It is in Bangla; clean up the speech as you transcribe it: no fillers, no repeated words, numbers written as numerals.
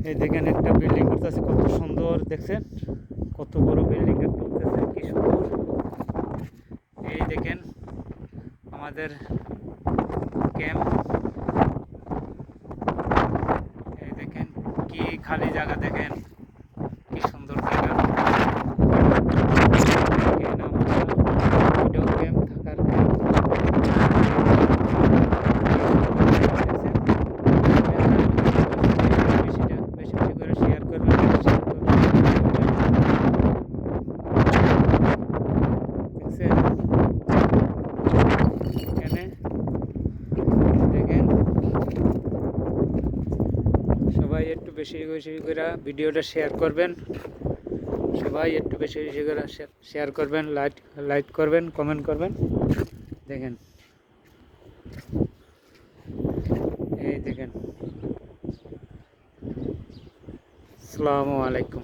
এই দেখেন একটা বিল্ডিং করতেছে, কত সুন্দর দেখছেন, কত বড় বিল্ডিং করতেছে, কি সুন্দর। এই দেখেন আমাদের ক্যাম্প, এই দেখেন কি খালি জায়গা, দেখেন কি সুন্দর জায়গা। দেখেন আমরা ভিডিও ক্যাম্প থাকার বেশি বেশি করে শেয়ার করবেন, দেখছেন এখানে। দেখেন সবাই একটু বেশি বেশি করে ভিডিওটা শেয়ার করবেন, সবাই একটু বেশি বেশি করে শেয়ার করবেন, লাইক করবেন, কমেন্ট করবেন। দেখেন এই দেখেন। আসসালামু আলাইকুম।